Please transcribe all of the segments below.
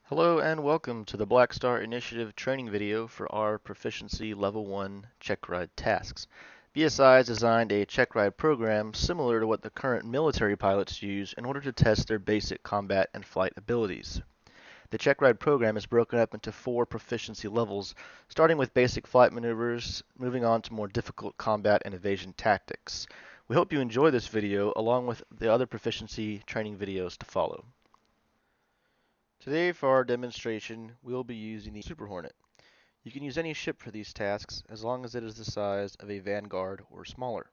Hello and welcome to the Black Star Initiative training video for our Proficiency Level 1 check ride tasks. BSI has designed a check ride program similar to what the current military pilots use in order to test their basic combat and flight abilities. The check ride program is broken up into 4 proficiency levels, starting with basic flight maneuvers, moving on to more difficult combat and evasion tactics. We hope you enjoy this video along with the other proficiency training videos to follow. Today for our demonstration, we will be using the Super Hornet. You can use any ship for these tasks as long as it is the size of a Vanguard or smaller.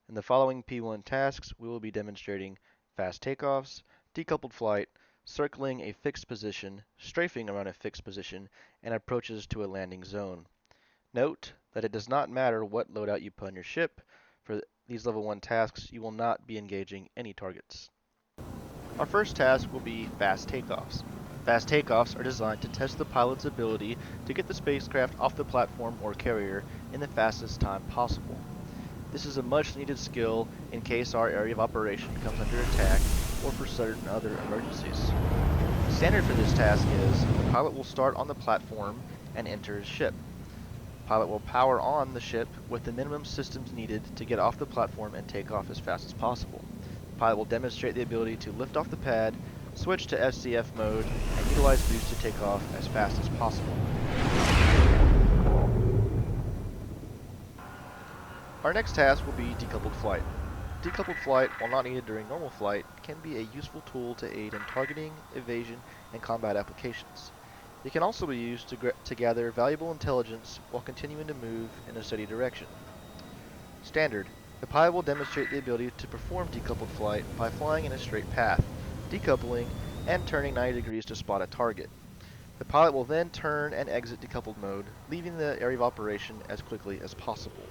In the following P1 tasks, we will be demonstrating fast takeoffs, decoupled flight, circling a fixed position, strafing around a fixed position, and approaches to a landing zone. Note that it does not matter what loadout you put on your ship. For these level 1 tasks, you will not be engaging any targets. Our first task will be fast takeoffs. Fast takeoffs are designed to test the pilot's ability to get the spacecraft off the platform or carrier in the fastest time possible. This is a much needed skill in case our area of operation comes under attack or for certain other emergencies. The standard for this task is the pilot will start on the platform and enter his ship. The pilot will power on the ship with the minimum systems needed to get off the platform and take off as fast as possible. The pilot will demonstrate the ability to lift off the pad, switch to SCF mode, and utilize boost to take off as fast as possible. Our next task will be decoupled flight. Decoupled flight, while not needed during normal flight, can be a useful tool to aid in targeting, evasion, and combat applications. It can also be used to gather valuable intelligence while continuing to move in a steady direction. Standard. The pilot will demonstrate the ability to perform decoupled flight by flying in a straight path, decoupling, and turning 90 degrees to spot a target. The pilot will then turn and exit decoupled mode, leaving the area of operation as quickly as possible.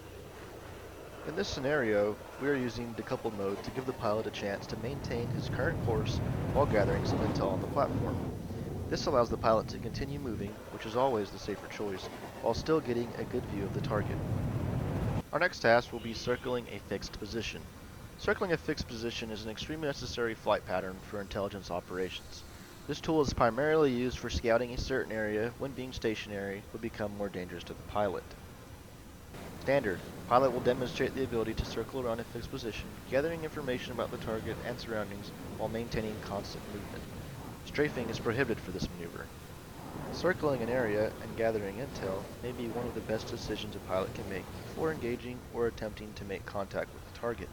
In this scenario, we are using decoupled mode to give the pilot a chance to maintain his current course while gathering some intel on the platform. This allows the pilot to continue moving, which is always the safer choice, while still getting a good view of the target. Our next task will be circling a fixed position. Circling a fixed position is an extremely necessary flight pattern for intelligence operations. This tool is primarily used for scouting a certain area when being stationary would become more dangerous to the pilot. Standard. Pilot will demonstrate the ability to circle around a fixed position, gathering information about the target and surroundings while maintaining constant movement. Strafing is prohibited for this maneuver. Circling an area and gathering intel may be one of the best decisions a pilot can make before engaging or attempting to make contact with the target.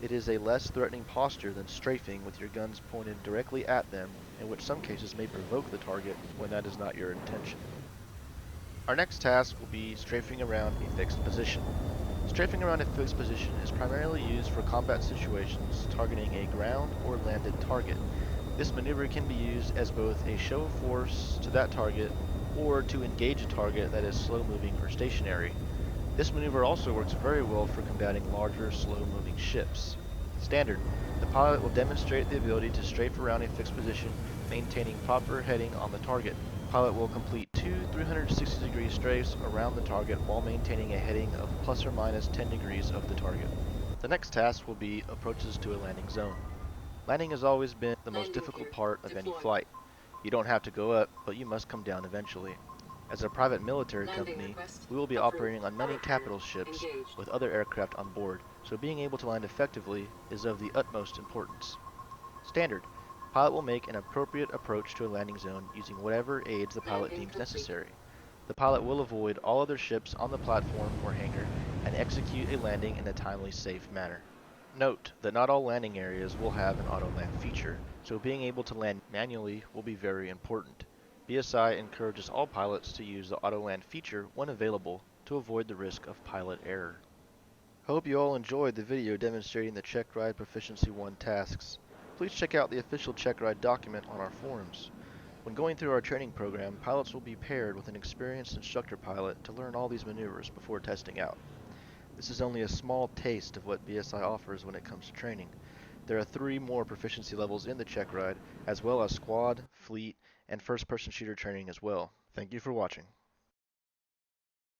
It is a less threatening posture than strafing with your guns pointed directly at them, in which some cases may provoke the target when that is not your intention. Our next task will be strafing around a fixed position. Strafing around a fixed position is primarily used for combat situations targeting a ground or landed target. This maneuver can be used as both a show of force to that target or to engage a target that is slow-moving or stationary. This maneuver also works very well for combating larger, slow-moving ships. Standard. The pilot will demonstrate the ability to strafe around a fixed position, maintaining proper heading on the target. The pilot will complete 2 360-degree strafes around the target while maintaining a heading of plus or minus 10 degrees of the target. The next task will be approaches to a landing zone. Landing has always been the most difficult part of any flight. You don't have to go up, but you must come down eventually. As a private military company, we will be operating on many capital ships with other aircraft on board, so being able to land effectively is of the utmost importance. Standard. The pilot will make an appropriate approach to a landing zone using whatever aids the pilot deems necessary. The pilot will avoid all other ships on the platform or hangar and execute a landing in a timely, safe manner. Note that not all landing areas will have an auto land feature, so being able to land manually will be very important. BSI encourages all pilots to use the auto land feature when available to avoid the risk of pilot error. Hope you all enjoyed the video demonstrating the Check Ride Proficiency 1 tasks. Please check out the official Check Ride document on our forums. When going through our training program, pilots will be paired with an experienced instructor pilot to learn all these maneuvers before testing out. This is only a small taste of what BSI offers when it comes to training. There are 3 more proficiency levels in the check ride, as well as squad, fleet, and first-person shooter training as well. Thank you for watching.